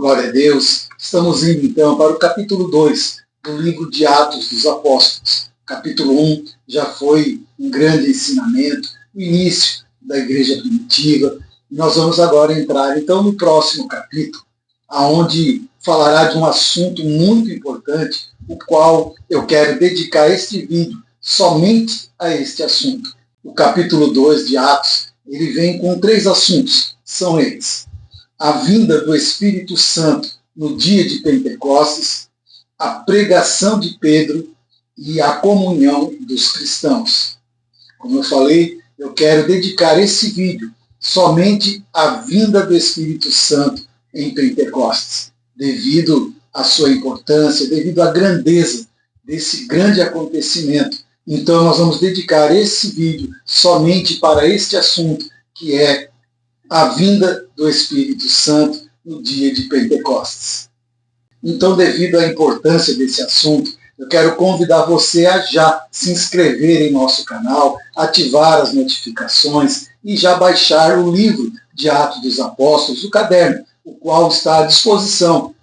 Glória a Deus. Estamos indo então para o capítulo 2 do livro de Atos dos Apóstolos. Capítulo 1 já foi um grande ensinamento, o início da igreja primitiva. Nós vamos agora entrar então no próximo capítulo, aonde falará de um assunto muito importante, o qual eu quero dedicar este vídeo somente a este assunto. O capítulo 2 de Atos, ele vem com 3 assuntos. São eles: a vinda do Espírito Santo no dia de Pentecostes, a pregação de Pedro e a comunhão dos cristãos. Como eu falei, eu quero dedicar esse vídeo somente à vinda do Espírito Santo em Pentecostes, devido à sua importância, devido à grandeza desse grande acontecimento. Então nós vamos dedicar esse vídeo somente para este assunto, que é a vinda do Espírito Santo no dia de Pentecostes. Então, devido à importância desse assunto, eu quero convidar você a já se inscrever em nosso canal, ativar as notificações e já baixar o livro de Atos dos Apóstolos, o caderno, o qual está à disposição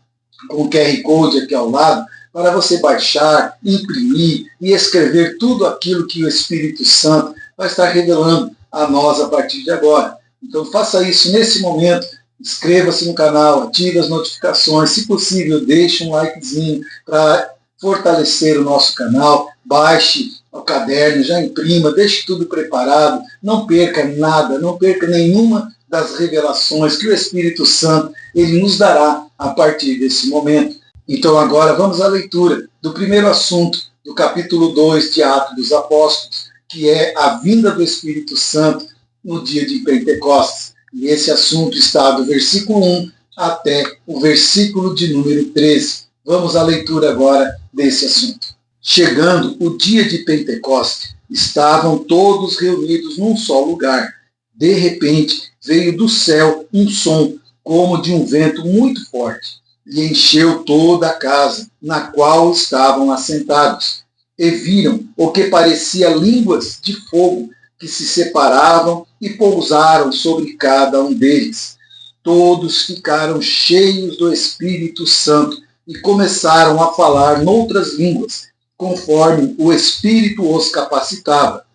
com o QR Code aqui ao lado, para você baixar, imprimir e escrever tudo aquilo que o Espírito Santo vai estar revelando a nós a partir de agora. Então faça isso nesse momento, inscreva-se no canal, ative as notificações, se possível deixe um likezinho para fortalecer o nosso canal, baixe o caderno, já imprima, deixe tudo preparado, não perca nada, não perca nenhuma das revelações que o Espírito Santo ele nos dará a partir desse momento. Então agora vamos à leitura do primeiro assunto do capítulo 2 de Atos dos Apóstolos, que é a vinda do Espírito Santo no dia de Pentecostes. E esse assunto está do versículo 1 até o versículo de número 13. Vamos à leitura agora desse assunto. Chegando o dia de Pentecostes, estavam todos reunidos num só lugar. De repente, veio do céu um som, como de um vento muito forte, e encheu toda a casa, na qual estavam assentados. E viram o que parecia línguas de fogo, que se separavam e pousaram sobre cada um deles. Todos ficaram cheios do Espírito Santo e começaram a falar noutras línguas, conforme o Espírito os capacitava.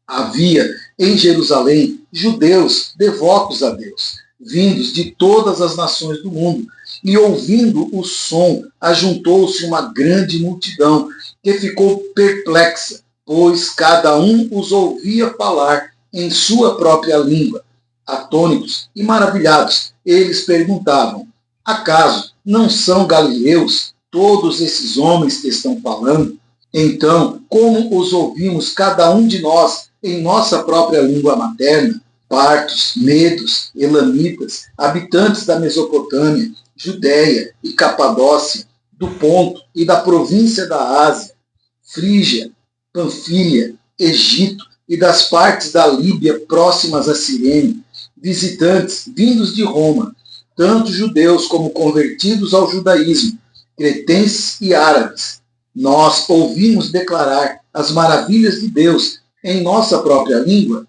Havia em Jerusalém judeus devotos a Deus, vindos de todas as nações do mundo, e ouvindo o som, ajuntou-se uma grande multidão, que ficou perplexa, pois cada um os ouvia falar em sua própria língua. Atônitos e maravilhados, eles perguntavam: acaso não são galileus todos esses homens que estão falando? Então, como os ouvimos cada um de nós em nossa própria língua materna? Partos, medos, elamitas, habitantes da Mesopotâmia, Judéia e Capadócia, do Ponto e da província da Ásia, Frígia, Panfilha, Egito e das partes da Líbia próximas a Cirene, visitantes vindos de Roma, tanto judeus como convertidos ao judaísmo, cretenses e árabes. Nós ouvimos declarar as maravilhas de Deus em nossa própria língua.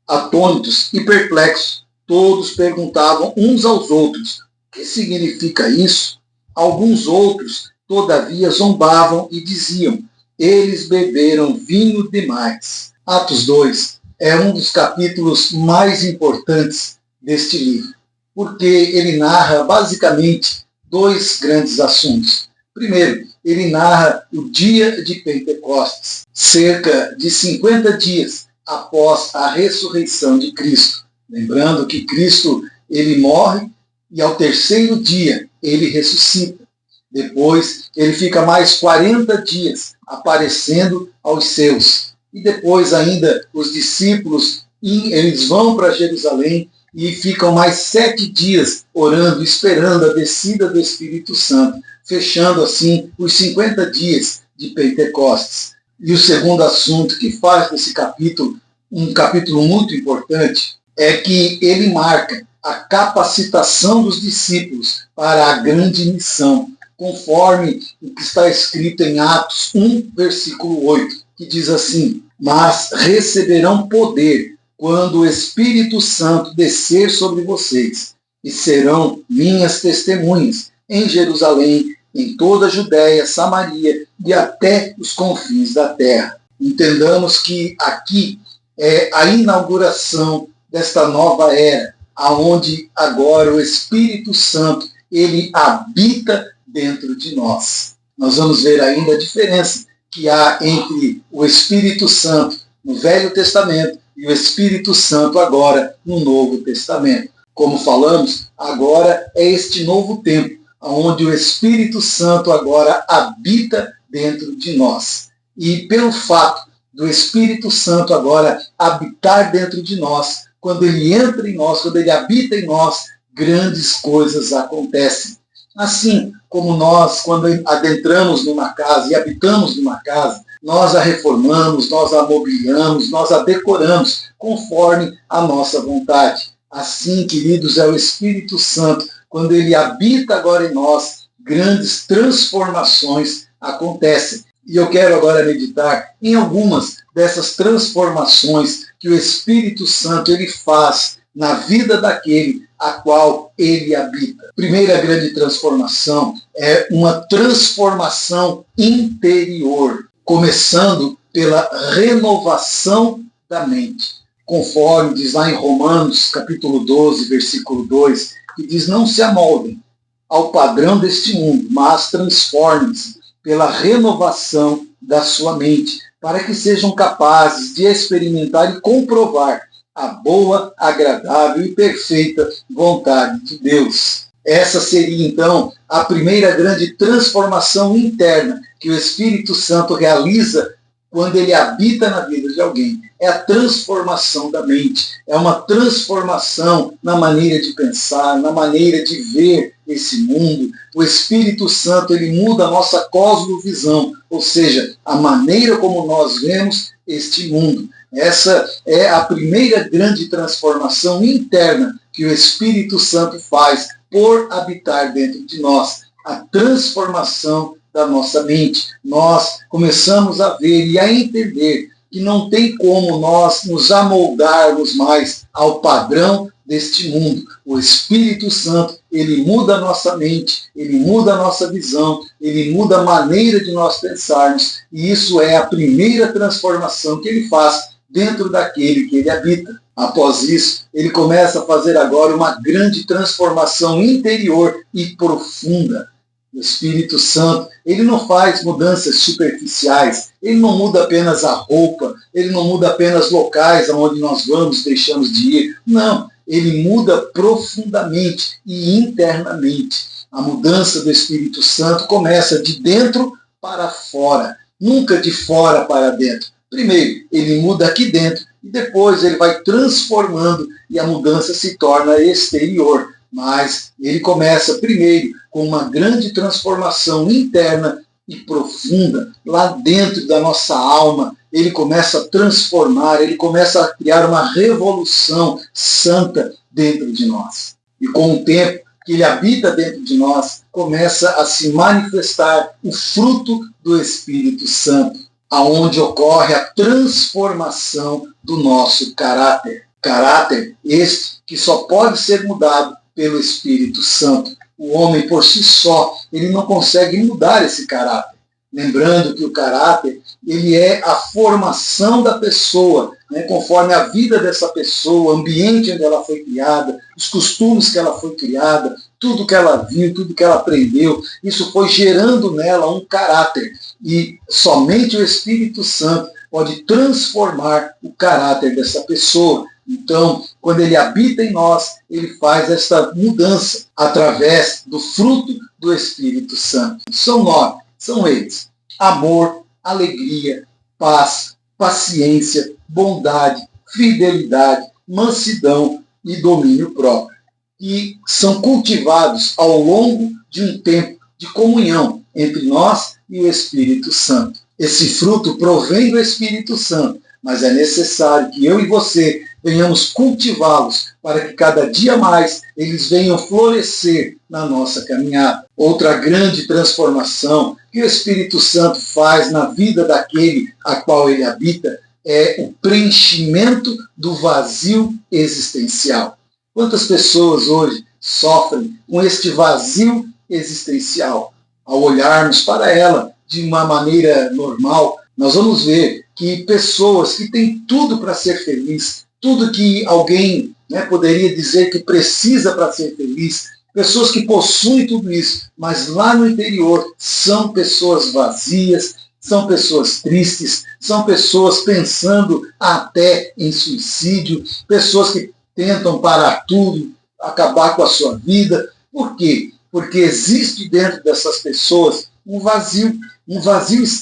Atônitos e perplexos, todos perguntavam uns aos outros: o que significa isso? Alguns outros, todavia, zombavam e diziam: eles beberam vinho demais. Atos 2 é um dos capítulos mais importantes deste livro, porque ele narra basicamente 2 grandes assuntos. Primeiro, ele narra o dia de Pentecostes, cerca de 50 dias após a ressurreição de Cristo. Lembrando que Cristo ele morre e ao 3º dia ele ressuscita. Depois ele fica mais 40 dias aparecendo aos seus. E depois ainda os discípulos, eles vão para Jerusalém e ficam mais 7 dias orando, esperando a descida do Espírito Santo, fechando assim os 50 dias de Pentecostes. E o segundo assunto que faz desse capítulo um capítulo muito importante é que ele marca a capacitação dos discípulos para a grande missão, conforme o que está escrito em Atos 1, versículo 8, que diz assim: mas receberão poder quando o Espírito Santo descer sobre vocês, e serão minhas testemunhas em Jerusalém, em toda a Judéia, Samaria e até os confins da terra. Entendamos que aqui é a inauguração desta nova era, aonde agora o Espírito Santo, ele habita dentro de nós. Nós vamos ver ainda a diferença que há entre o Espírito Santo no Velho Testamento e o Espírito Santo agora no Novo Testamento. Como falamos, agora é este novo tempo, onde o Espírito Santo agora habita dentro de nós. E pelo fato do Espírito Santo agora habitar dentro de nós, quando ele entra em nós, quando ele habita em nós, grandes coisas acontecem. Assim como nós, quando adentramos numa casa e habitamos numa casa, nós a reformamos, nós a mobiliamos, nós a decoramos conforme a nossa vontade. Assim, queridos, é o Espírito Santo, quando ele habita agora em nós, grandes transformações acontecem. E eu quero agora meditar em algumas dessas transformações que o Espírito Santo ele faz na vida daquele a qual ele habita. Primeira grande transformação é uma transformação interior, começando pela renovação da mente. Conforme diz lá em Romanos, capítulo 12, versículo 2, que diz: não se amoldem ao padrão deste mundo, mas transformem-se pela renovação da sua mente, para que sejam capazes de experimentar e comprovar a boa, agradável e perfeita vontade de Deus. Essa seria, então, a primeira grande transformação interna que o Espírito Santo realiza quando ele habita na vida de alguém. É a transformação da mente, é uma transformação na maneira de pensar, na maneira de ver esse mundo. O Espírito Santo ele muda a nossa cosmovisão, ou seja, a maneira como nós vemos este mundo. Essa é a primeira grande transformação interna que o Espírito Santo faz por habitar dentro de nós. A transformação da nossa mente. Nós começamos a ver e a entender que não tem como nós nos amoldarmos mais ao padrão deste mundo. O Espírito Santo, ele muda a nossa mente, ele muda a nossa visão, ele muda a maneira de nós pensarmos, e isso é a primeira transformação que ele faz dentro daquele que ele habita. Após isso, ele começa a fazer agora uma grande transformação interior e profunda. O Espírito Santo, ele não faz mudanças superficiais, ele não muda apenas a roupa, ele não muda apenas locais aonde nós vamos, deixamos de ir. Não, ele muda profundamente e internamente. A mudança do Espírito Santo começa de dentro para fora, nunca de fora para dentro. Primeiro, ele muda aqui dentro e depois ele vai transformando e a mudança se torna exterior. Mas ele começa primeiro com uma grande transformação interna e profunda, lá dentro da nossa alma. Ele começa a transformar, ele começa a criar uma revolução santa dentro de nós. E com o tempo que ele habita dentro de nós, começa a se manifestar o fruto do Espírito Santo, aonde ocorre a transformação do nosso caráter. Caráter este que só pode ser mudado pelo Espírito Santo. O homem por si só, ele não consegue mudar esse caráter. Lembrando que o caráter, ele é a formação da pessoa, né, conforme a vida dessa pessoa, o ambiente onde ela foi criada, os costumes que ela foi criada, tudo que ela viu, tudo que ela aprendeu, isso foi gerando nela um caráter. E somente o Espírito Santo pode transformar o caráter dessa pessoa. Então, quando ele habita em nós, ele faz essa mudança através do fruto do Espírito Santo. São 9, são eles: amor, alegria, paz, paciência, bondade, fidelidade, mansidão e domínio próprio. E são cultivados ao longo de um tempo de comunhão entre nós e o Espírito Santo. Esse fruto provém do Espírito Santo, mas é necessário que eu e você venhamos cultivá-los para que cada dia mais eles venham florescer na nossa caminhada. Outra grande transformação que o Espírito Santo faz na vida daquele a qual ele habita é o preenchimento do vazio existencial. Quantas pessoas hoje sofrem com este vazio existencial. Ao olharmos para ela de uma maneira normal, nós vamos ver que pessoas que têm tudo para ser feliz, tudo que alguém poderia dizer que precisa para ser feliz, pessoas que possuem tudo isso, mas lá no interior são pessoas vazias, são pessoas tristes, são pessoas pensando até em suicídio, pessoas que tentam parar tudo, acabar com a sua vida. Por quê? Porque existe dentro dessas pessoas um vazio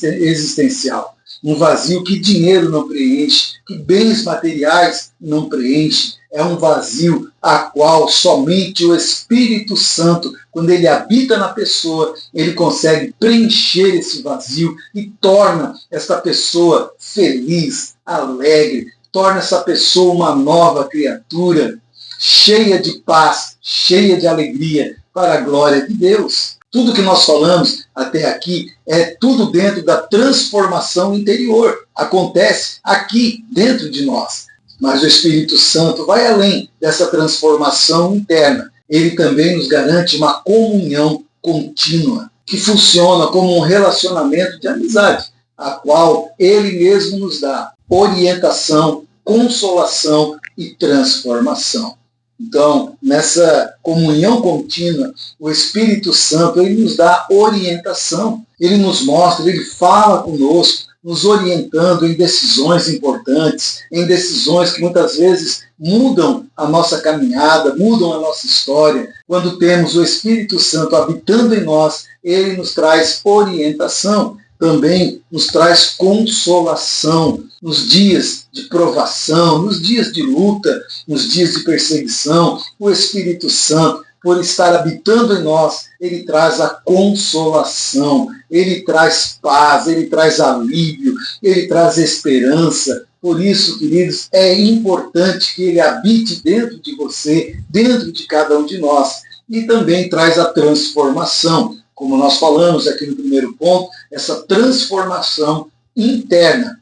existencial, um vazio que dinheiro não preenche, que bens materiais não preenche. É um vazio a qual somente o Espírito Santo, quando ele habita na pessoa, ele consegue preencher esse vazio e torna essa pessoa feliz, alegre, torna essa pessoa uma nova criatura, cheia de paz, cheia de alegria, para a glória de Deus. Tudo que nós falamos até aqui é tudo dentro da transformação interior. Acontece aqui dentro de nós. Mas o Espírito Santo vai além dessa transformação interna. Ele também nos garante uma comunhão contínua, que funciona como um relacionamento de amizade, a qual ele mesmo nos dá orientação, consolação e transformação. Então, nessa comunhão contínua, o Espírito Santo ele nos dá orientação, ele nos mostra, ele fala conosco, nos orientando em decisões importantes, em decisões que muitas vezes mudam a nossa caminhada, mudam a nossa história. Quando temos o Espírito Santo habitando em nós, ele nos traz orientação, também nos traz consolação nos dias de provação, nos dias de luta, nos dias de perseguição. O Espírito Santo, por estar habitando em nós, ele traz a consolação, ele traz paz, ele traz alívio, ele traz esperança. Por isso, queridos, é importante que ele habite dentro de você, dentro de cada um de nós, e também traz a transformação. Como nós falamos aqui no primeiro ponto, essa transformação interna,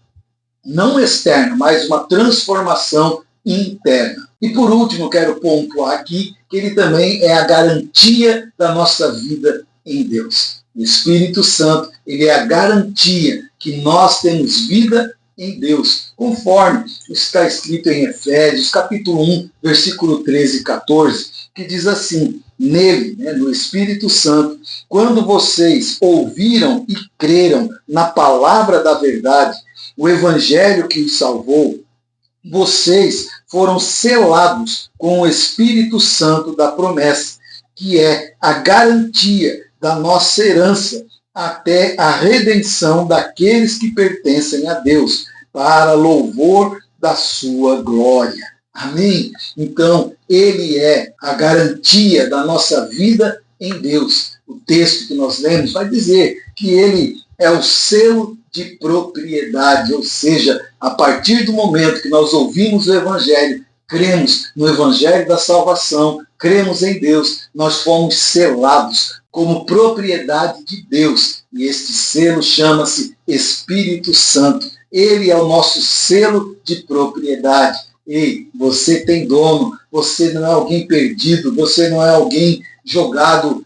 não externa, mas uma transformação interna. E por último, quero pontuar aqui que ele também é a garantia da nossa vida em Deus. O Espírito Santo, ele é a garantia que nós temos vida em Deus, conforme está escrito em Efésios, capítulo 1, versículo 13 e 14, que diz assim: nele, no Espírito Santo, quando vocês ouviram e creram na palavra da verdade, o evangelho que os salvou, vocês foram selados com o Espírito Santo da promessa, que é a garantia da nossa herança até a redenção daqueles que pertencem a Deus, para louvor da sua glória. Amém? Então, ele é a garantia da nossa vida em Deus. O texto que nós lemos vai dizer que ele é o selo de propriedade, ou seja, a partir do momento que nós ouvimos o Evangelho, cremos no Evangelho da salvação, cremos em Deus, nós fomos selados como propriedade de Deus. E este selo chama-se Espírito Santo. Ele é o nosso selo de propriedade. Ei, você tem dono, você não é alguém perdido, você não é alguém jogado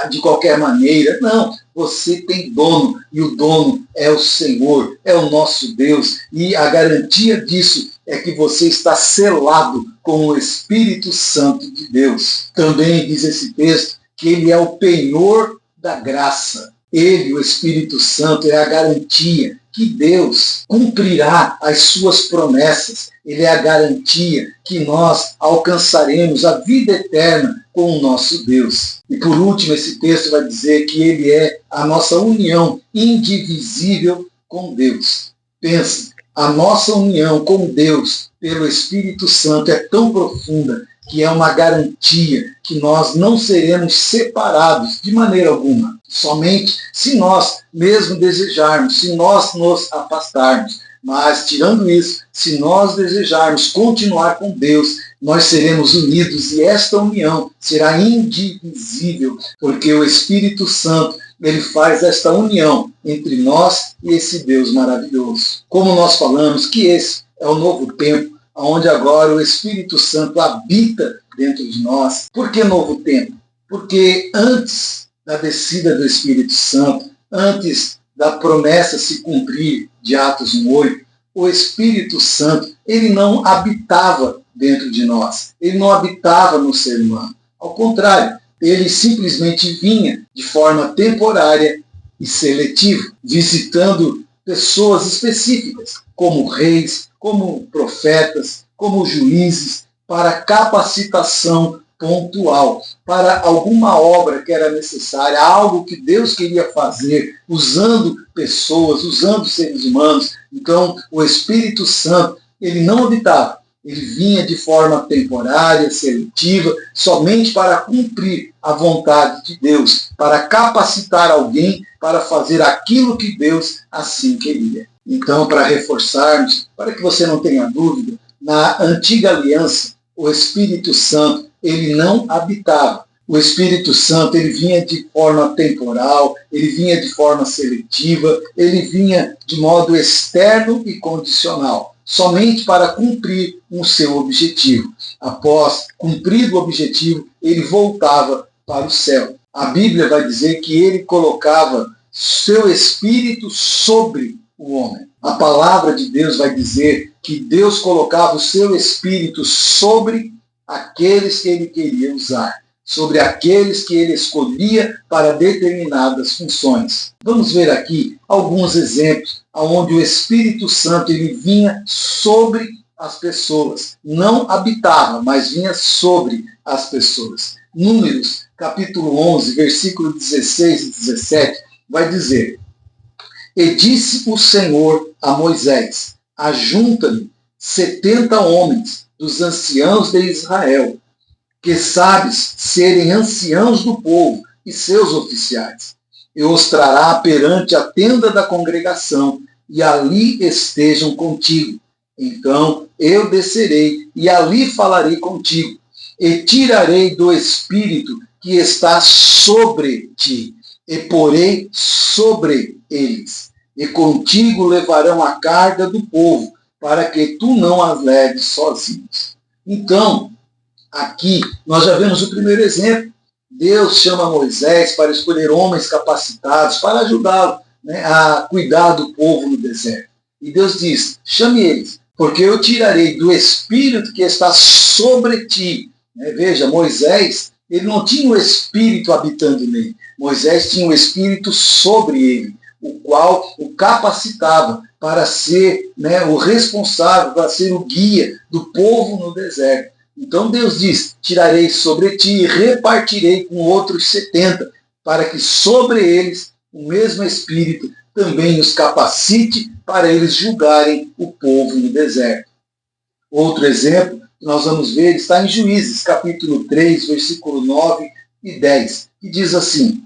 de qualquer maneira. Não, você tem dono, e o dono é o Senhor, é o nosso Deus. E a garantia disso é que você está selado com o Espírito Santo de Deus. Também diz esse texto que ele é o penhor da graça. Ele, o Espírito Santo, é a garantia que Deus cumprirá as suas promessas. Ele é a garantia que nós alcançaremos a vida eterna com o nosso Deus. E por último, esse texto vai dizer que ele é a nossa união indivisível com Deus. Pense, a nossa união com Deus pelo Espírito Santo é tão profunda que é uma garantia que nós não seremos separados de maneira alguma. Somente se nós mesmo desejarmos, se nós nos afastarmos. Mas, tirando isso, se nós desejarmos continuar com Deus, nós seremos unidos e esta união será indivisível, porque o Espírito Santo, ele faz esta união entre nós e esse Deus maravilhoso. Como nós falamos que esse é o novo tempo, onde agora o Espírito Santo habita dentro de nós. Por que novo tempo? Porque antes da descida do Espírito Santo, antes da promessa se cumprir de Atos 1:8, o Espírito Santo, ele não habitava dentro de nós. Ele não habitava no ser humano. Ao contrário, ele simplesmente vinha de forma temporária e seletiva, visitando pessoas específicas, como reis, como profetas, como juízes, para capacitação pontual, para alguma obra que era necessária, algo que Deus queria fazer, usando pessoas, usando seres humanos. Então, o Espírito Santo, ele não habitava, ele vinha de forma temporária, seletiva, somente para cumprir a vontade de Deus, para capacitar alguém para fazer aquilo que Deus assim queria. Então, para reforçarmos, para que você não tenha dúvida, na antiga aliança, o Espírito Santo, ele não habitava. O Espírito Santo, ele vinha de forma temporal, ele vinha de forma seletiva, ele vinha de modo externo e condicional, somente para cumprir o seu objetivo. Após cumprido o objetivo, ele voltava para o céu. A Bíblia vai dizer que ele colocava seu Espírito sobre o homem. A palavra de Deus vai dizer que Deus colocava o seu Espírito sobre aqueles que ele queria usar, sobre aqueles que ele escolhia para determinadas funções. Vamos ver aqui alguns exemplos onde o Espírito Santo ele vinha sobre as pessoas. Não habitava, mas vinha sobre as pessoas. Números, capítulo 11, versículo 16 e 17, vai dizer: E disse o Senhor a Moisés: Ajunta-me 70 homens dos anciãos de Israel, que sabes serem anciãos do povo e seus oficiais. E os trará perante a tenda da congregação, e ali estejam contigo. Então eu descerei, e ali falarei contigo, e tirarei do Espírito que está sobre ti, e porei sobre eles. E contigo levarão a carga do povo, para que tu não as leves sozinhos. Então, aqui nós já vemos o primeiro exemplo. Deus chama Moisés para escolher homens capacitados para ajudá-lo, a cuidar do povo no deserto. E Deus diz: chame eles, porque eu tirarei do Espírito que está sobre ti. Veja, Moisés, ele não tinha o Espírito habitando nele. Moisés tinha o Espírito sobre ele, o qual o capacitava para ser o responsável, para ser o guia do povo no deserto. Então Deus diz: tirarei sobre ti e repartirei com outros 70, para que sobre eles o mesmo Espírito também os capacite para eles julgarem o povo no deserto. Outro exemplo que nós vamos ver está em Juízes, capítulo 3, versículo 9 e 10, que diz assim: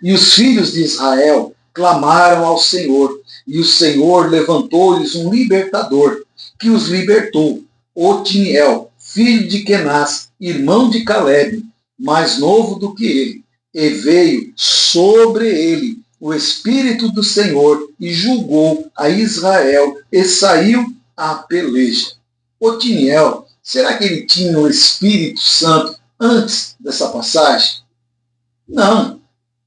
E os filhos de Israel clamaram ao Senhor, e o Senhor levantou-lhes um libertador, que os libertou, Otiniel, filho de Kenaz, irmão de Caleb, mais novo do que ele. E veio sobre ele o Espírito do Senhor, e julgou a Israel, e saiu à peleja. Otiniel, será que ele tinha o Espírito Santo antes dessa passagem? Não.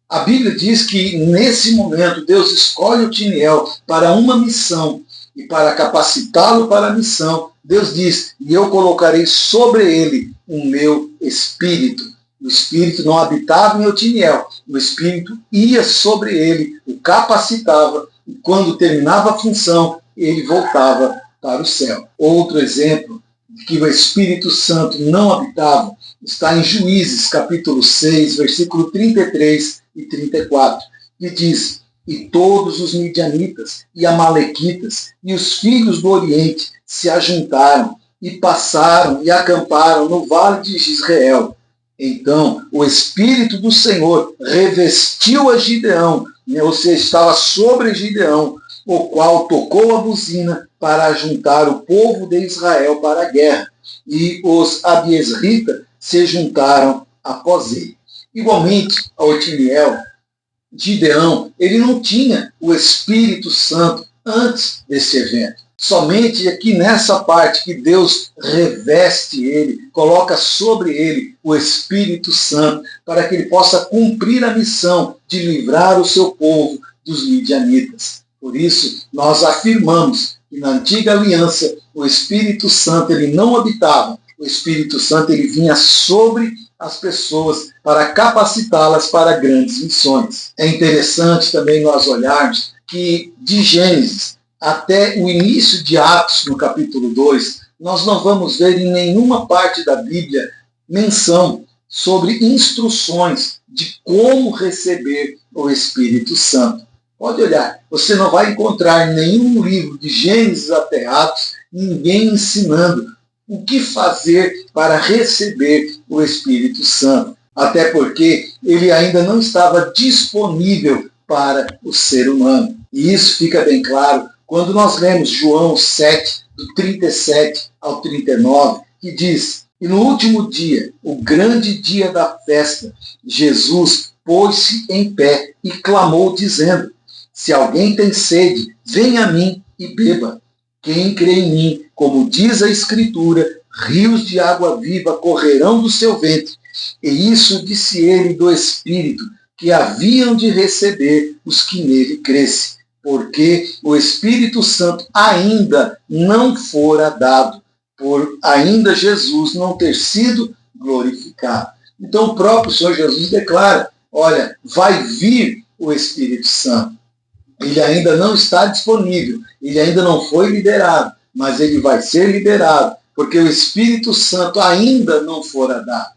A Bíblia diz que nesse momento Deus escolhe Otiniel para uma missão, e para capacitá-lo para a missão, Deus diz: e eu colocarei sobre ele o meu Espírito. O Espírito não habitava em Otiniel, o Espírito ia sobre ele, o capacitava, e quando terminava a função, ele voltava para o céu. Outro exemplo de que o Espírito Santo não habitava está em Juízes, capítulo 6, versículo 33 e 34, que diz: E todos os midianitas e amalequitas e os filhos do Oriente se ajuntaram e passaram e acamparam no vale de Jezreel. Então o Espírito do Senhor revestiu a Gideão, ou seja, estava sobre Gideão, o qual tocou a buzina para ajuntar o povo de Israel para a guerra. E os abiesritas se juntaram após ele. Igualmente, a Otiniel, Gideão, ele não tinha o Espírito Santo antes desse evento. Somente aqui nessa parte que Deus reveste ele, coloca sobre ele o Espírito Santo, para que ele possa cumprir a missão de livrar o seu povo dos midianitas. Por isso, nós afirmamos que na antiga aliança, o Espírito Santo ele não habitava, o Espírito Santo ele vinha sobre as pessoas para capacitá-las para grandes missões. É interessante também nós olharmos que de Gênesis até o início de Atos, no capítulo 2, nós não vamos ver em nenhuma parte da Bíblia menção sobre instruções de como receber o Espírito Santo. Pode olhar, você não vai encontrar em nenhum livro de Gênesis até Atos ninguém ensinando o que fazer para receber o Espírito Santo. Até porque ele ainda não estava disponível para o ser humano. E isso fica bem claro quando nós lemos João 7, do 37 ao 39, que diz: e no último dia, o grande dia da festa, Jesus pôs-se em pé e clamou, dizendo: se alguém tem sede, venha a mim e beba. Quem crê em mim, como diz a Escritura, rios de água viva correrão do seu ventre. E isso disse ele do Espírito, que haviam de receber os que nele crescem, porque o Espírito Santo ainda não fora dado, por ainda Jesus não ter sido glorificado. Então o próprio Senhor Jesus declara: olha, vai vir o Espírito Santo. Ele ainda não está disponível, ele ainda não foi liberado, mas ele vai ser liberado, porque o Espírito Santo ainda não fora dado.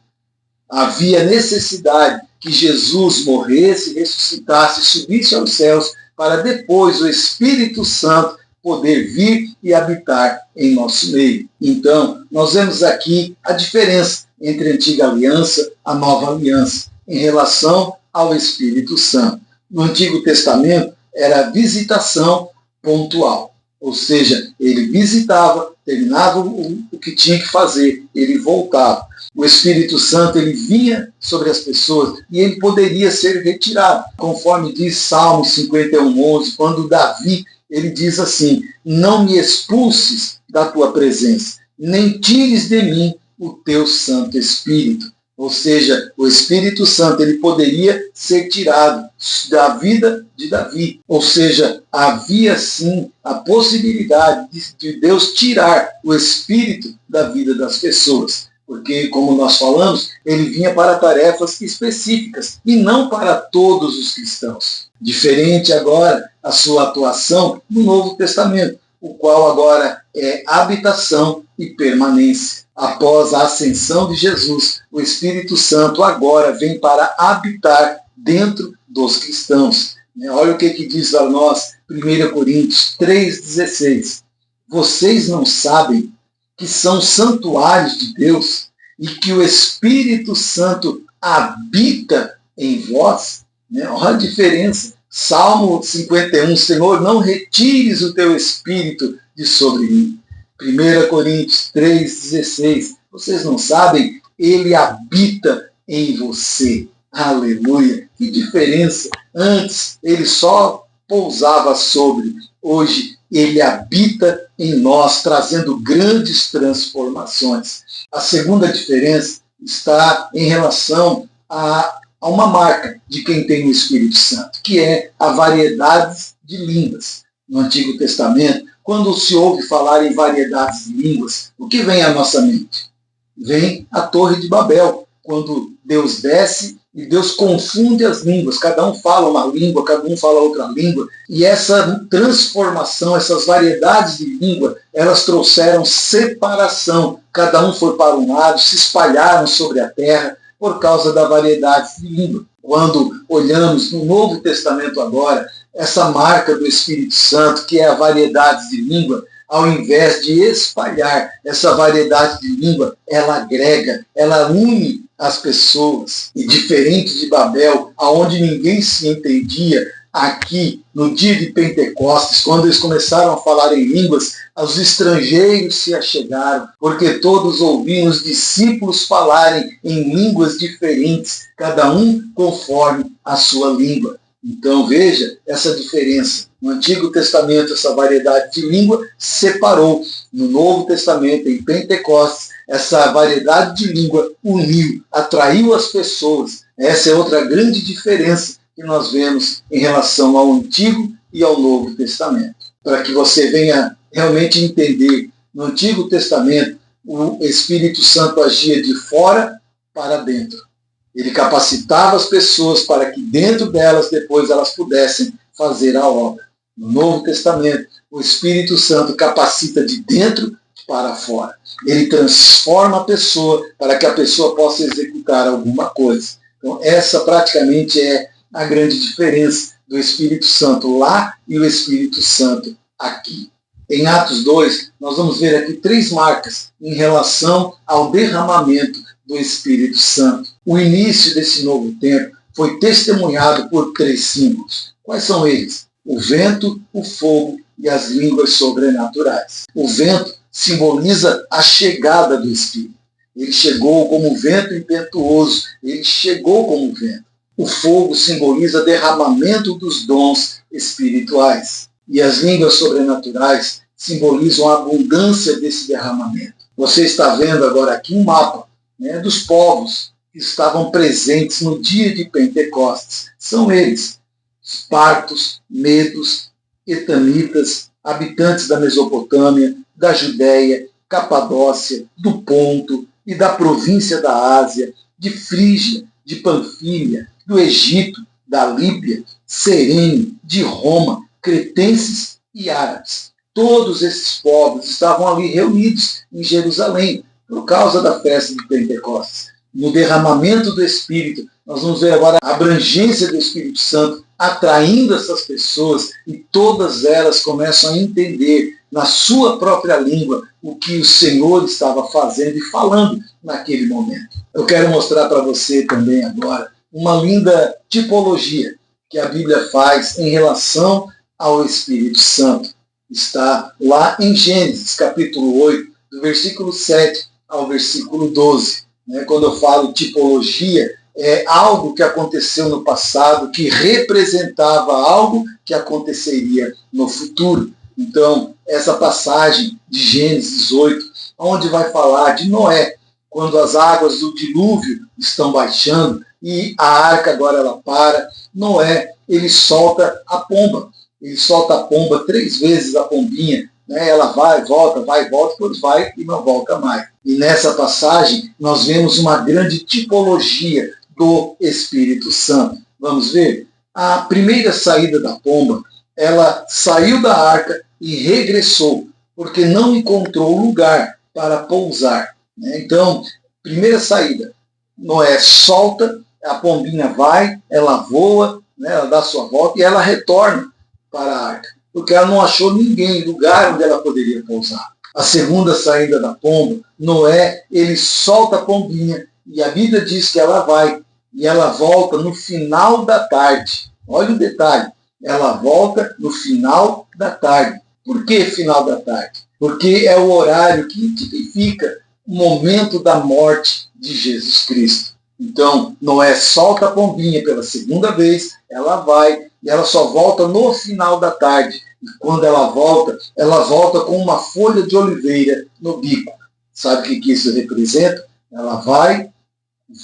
Havia necessidade que Jesus morresse, ressuscitasse, subisse aos céus, para depois o Espírito Santo poder vir e habitar em nosso meio. Então, nós vemos aqui a diferença entre a antiga aliança e a nova aliança, em relação ao Espírito Santo. No Antigo Testamento, era visitação pontual, ou seja, ele visitava, terminava o que tinha que fazer, ele voltava. O Espírito Santo ele vinha sobre as pessoas e ele poderia ser retirado, conforme diz Salmo 51:11, quando Davi ele diz assim: não me expulses da tua presença, nem tires de mim o teu Santo Espírito. Ou seja, o Espírito Santo ele poderia ser tirado da vida de Davi. Ou seja, havia sim a possibilidade de Deus tirar o Espírito da vida das pessoas. Porque, como nós falamos, ele vinha para tarefas específicas e não para todos os cristãos. Diferente agora a sua atuação no Novo Testamento, o qual agora é habitação e permanência. Após a ascensão de Jesus, o Espírito Santo agora vem para habitar dentro dos cristãos. Olha o que diz a nós 1 Coríntios 3,16. Vocês não sabem que são santuários de Deus e que o Espírito Santo habita em vós? Olha a diferença. Salmo 51, Senhor, não retires o teu Espírito de sobre mim. 1 Coríntios 3,16. Vocês não sabem? Ele habita em você. Aleluia. Que diferença. Antes ele só pousava sobre. Hoje ele habita em nós, trazendo grandes transformações. A segunda diferença está em relação a uma marca de quem tem o Espírito Santo, que é a variedade de línguas. No Antigo Testamento, quando se ouve falar em variedades de línguas, o que vem à nossa mente? Vem a Torre de Babel, quando Deus desce e Deus confunde as línguas. Cada um fala uma língua, cada um fala outra língua. E essa transformação, essas variedades de língua, elas trouxeram separação. Cada um foi para um lado, se espalharam sobre a terra por causa da variedade de língua. Quando olhamos no Novo Testamento agora, essa marca do Espírito Santo, que é a variedade de língua, ao invés de espalhar essa variedade de língua, ela agrega, ela une as pessoas. E diferente de Babel, aonde ninguém se entendia, aqui, no dia de Pentecostes, quando eles começaram a falar em línguas, os estrangeiros se achegaram, porque todos ouviam os discípulos falarem em línguas diferentes, cada um conforme a sua língua. Então veja essa diferença. No Antigo Testamento, essa variedade de língua separou. No Novo Testamento, em Pentecostes, essa variedade de língua uniu, atraiu as pessoas. Essa é outra grande diferença que nós vemos em relação ao Antigo e ao Novo Testamento. Para que você venha realmente entender, no Antigo Testamento, o Espírito Santo agia de fora para dentro. Ele capacitava as pessoas para que dentro delas, depois, elas pudessem fazer a obra. No Novo Testamento, o Espírito Santo capacita de dentro para fora. Ele transforma a pessoa para que a pessoa possa executar alguma coisa. Então, essa praticamente é a grande diferença do Espírito Santo lá e o Espírito Santo aqui. Em Atos 2, nós vamos ver aqui 3 marcas em relação ao derramamento do Espírito Santo. O início desse novo tempo foi testemunhado por 3 símbolos. Quais são eles? O vento, o fogo e as línguas sobrenaturais. O vento simboliza a chegada do Espírito. Ele chegou como vento impetuoso, ele chegou como vento. O fogo simboliza derramamento dos dons espirituais. E as línguas sobrenaturais simbolizam a abundância desse derramamento. Você está vendo agora aqui um mapa, né, dos povos que estavam presentes no dia de Pentecostes. São eles: partos, medos, etamitas, habitantes da Mesopotâmia, da Judéia, Capadócia, do Ponto e da província da Ásia, de Frígia, de Panfília, do Egito, da Líbia, Cirene, de Roma, cretenses e árabes. Todos esses povos estavam ali reunidos em Jerusalém por causa da festa de Pentecostes. No derramamento do Espírito, nós vamos ver agora a abrangência do Espírito Santo atraindo essas pessoas, e todas elas começam a entender na sua própria língua o que o Senhor estava fazendo e falando naquele momento. Eu quero mostrar para você também agora uma linda tipologia que a Bíblia faz em relação ao Espírito Santo. Está lá em Gênesis, capítulo 8, do versículo 7 ao versículo 12. Quando eu falo tipologia, é algo que aconteceu no passado, que representava algo que aconteceria no futuro. Então, essa passagem de Gênesis 8, onde vai falar de Noé, quando as águas do dilúvio estão baixando e a arca agora ela para, Noé, ele solta a pomba. Ele solta a pomba 3 vezes, a pombinha, ela vai, volta, depois vai e não volta mais. E nessa passagem nós vemos uma grande tipologia do Espírito Santo. Vamos ver? A primeira saída da pomba, ela saiu da arca e regressou, porque não encontrou lugar para pousar. Então, primeira saída, Noé solta, a pombinha vai, ela voa, ela dá sua volta e ela retorna para a arca, porque ela não achou ninguém, lugar onde ela poderia pousar. A segunda saída da pomba, Noé, ele solta a pombinha e a Bíblia diz que ela vai e ela volta no final da tarde. Olha o detalhe, ela volta no final da tarde. Por que final da tarde? Porque é o horário que tipifica o momento da morte de Jesus Cristo. Então, Noé solta a pombinha pela segunda vez, ela vai e ela só volta no final da tarde. E quando ela volta com uma folha de oliveira no bico. Sabe o que isso representa? Ela vai,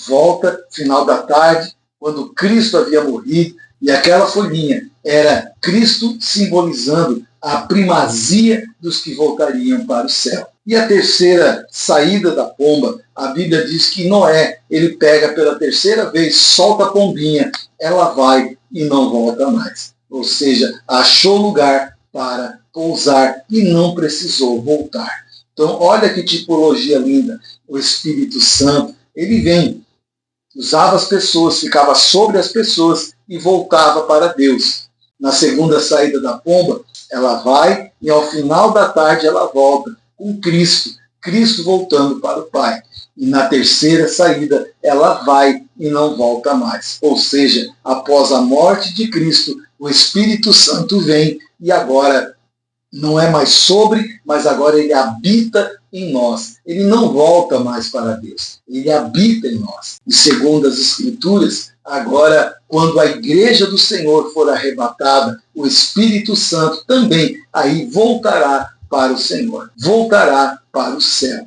volta, final da tarde, quando Cristo havia morrido, e aquela folhinha era Cristo simbolizando a primazia dos que voltariam para o céu. E a terceira saída da pomba, a Bíblia diz que Noé, ele pega pela terceira vez, solta a pombinha, ela vai e não volta mais. Ou seja, achou lugar para pousar e não precisou voltar. Então, olha que tipologia linda. O Espírito Santo, ele vem, usava as pessoas, ficava sobre as pessoas e voltava para Deus. Na segunda saída da pomba, ela vai e ao final da tarde ela volta com Cristo, Cristo voltando para o Pai. E na terceira saída, ela vai e não volta mais. Ou seja, após a morte de Cristo, o Espírito Santo vem e agora não é mais sobre, mas agora ele habita em nós. Ele não volta mais para Deus, ele habita em nós. E segundo as Escrituras, agora, quando a igreja do Senhor for arrebatada, o Espírito Santo também aí voltará para o Senhor, voltará para o céu.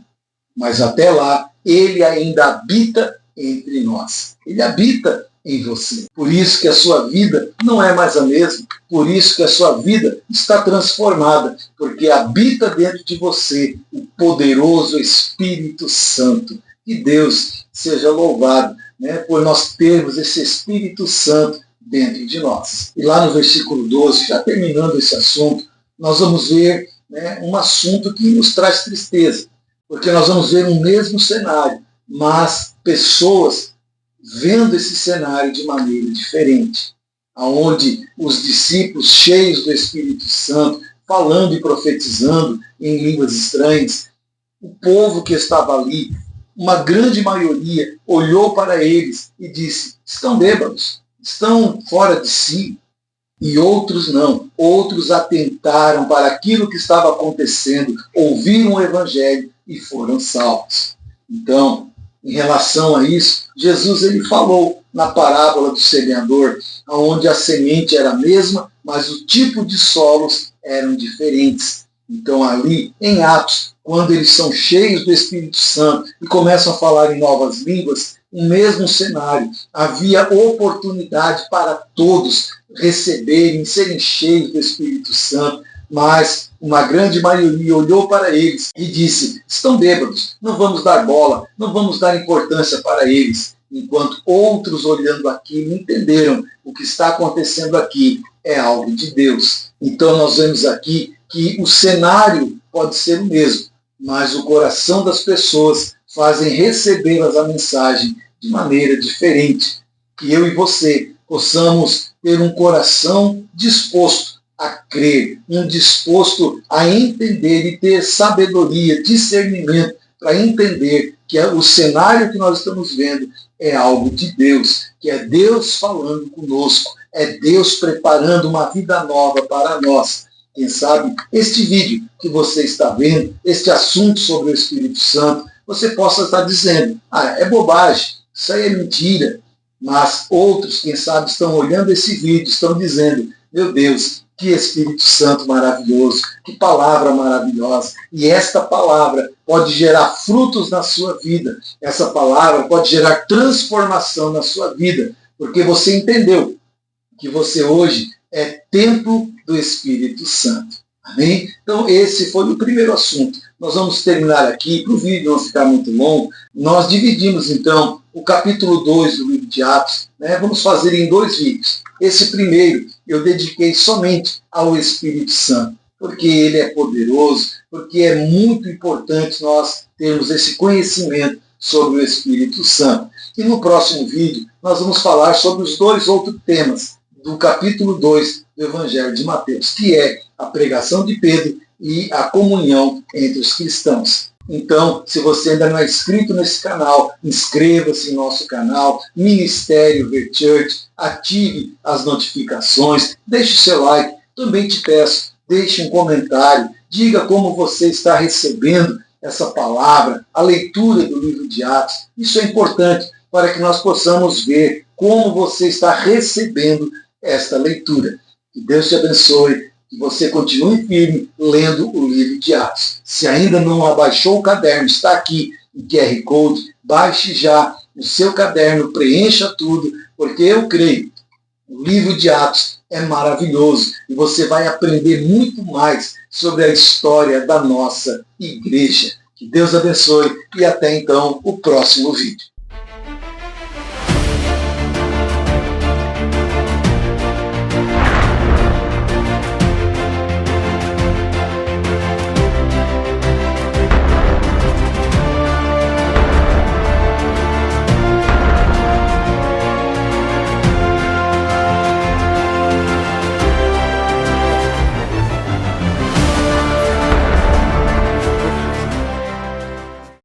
Mas até lá, ele ainda habita entre nós. Ele habita em você. Por isso que a sua vida não é mais a mesma. Por isso que a sua vida está transformada. Porque habita dentro de você o poderoso Espírito Santo. Que Deus seja louvado, né, por nós termos esse Espírito Santo dentro de nós. E lá no versículo 12, já terminando esse assunto, nós vamos ver, né, um assunto que nos traz tristeza. Porque nós vamos ver um mesmo cenário, mas pessoas vendo esse cenário de maneira diferente, onde os discípulos cheios do Espírito Santo, falando e profetizando em línguas estranhas, o povo que estava ali, uma grande maioria, olhou para eles e disse: estão bêbados, estão fora de si. E outros não, outros atentaram para aquilo que estava acontecendo, ouviram o Evangelho e foram salvos. Então, em relação a isso, Jesus ele falou na parábola do semeador, onde a semente era a mesma, mas o tipo de solos eram diferentes. Então ali, em Atos, quando eles são cheios do Espírito Santo e começam a falar em novas línguas, o mesmo cenário, havia oportunidade para todos receberem, serem cheios do Espírito Santo, mas uma grande maioria olhou para eles e disse: estão bêbados, não vamos dar bola, não vamos dar importância para eles. Enquanto outros, olhando aquilo, entenderam: o que está acontecendo aqui é algo de Deus. Então nós vemos aqui que o cenário pode ser o mesmo, mas o coração das pessoas fazem recebê-las a mensagem de maneira diferente. Que eu e você possamos ter um coração disposto a crer, um disposto a entender e ter sabedoria, discernimento para entender que o cenário que nós estamos vendo é algo de Deus, que é Deus falando conosco, é Deus preparando uma vida nova para nós. Quem sabe este vídeo que você está vendo, este assunto sobre o Espírito Santo, você possa estar dizendo: é bobagem, isso aí é mentira. Mas outros, quem sabe, estão olhando esse vídeo, estão dizendo: meu Deus, que Espírito Santo maravilhoso, que palavra maravilhosa. E esta palavra pode gerar frutos na sua vida. Essa palavra pode gerar transformação na sua vida, porque você entendeu que você hoje é templo do Espírito Santo. Amém? Então esse foi o primeiro assunto. Nós vamos terminar aqui, para o vídeo não ficar muito longo. Nós dividimos então o capítulo 2 do livro de Atos, né? Vamos fazer em 2 vídeos. Esse primeiro eu dediquei somente ao Espírito Santo, porque ele é poderoso, porque é muito importante nós termos esse conhecimento sobre o Espírito Santo. E no próximo vídeo nós vamos falar sobre os 2 outros temas do capítulo 2 do Evangelho de Mateus, que é a pregação de Pedro e a comunhão entre os cristãos. Então, se você ainda não é inscrito nesse canal, inscreva-se em nosso canal, Ministério V-Church, ative as notificações, deixe o seu like, também te peço, deixe um comentário, diga como você está recebendo essa palavra, a leitura do livro de Atos. Isso é importante para que nós possamos ver como você está recebendo esta leitura. Que Deus te abençoe, que você continue firme lendo o livro de Atos. Se ainda não abaixou o caderno, está aqui o QR Code, baixe já o seu caderno, preencha tudo, porque eu creio, o livro de Atos é maravilhoso e você vai aprender muito mais sobre a história da nossa igreja. Que Deus abençoe e até então o próximo vídeo.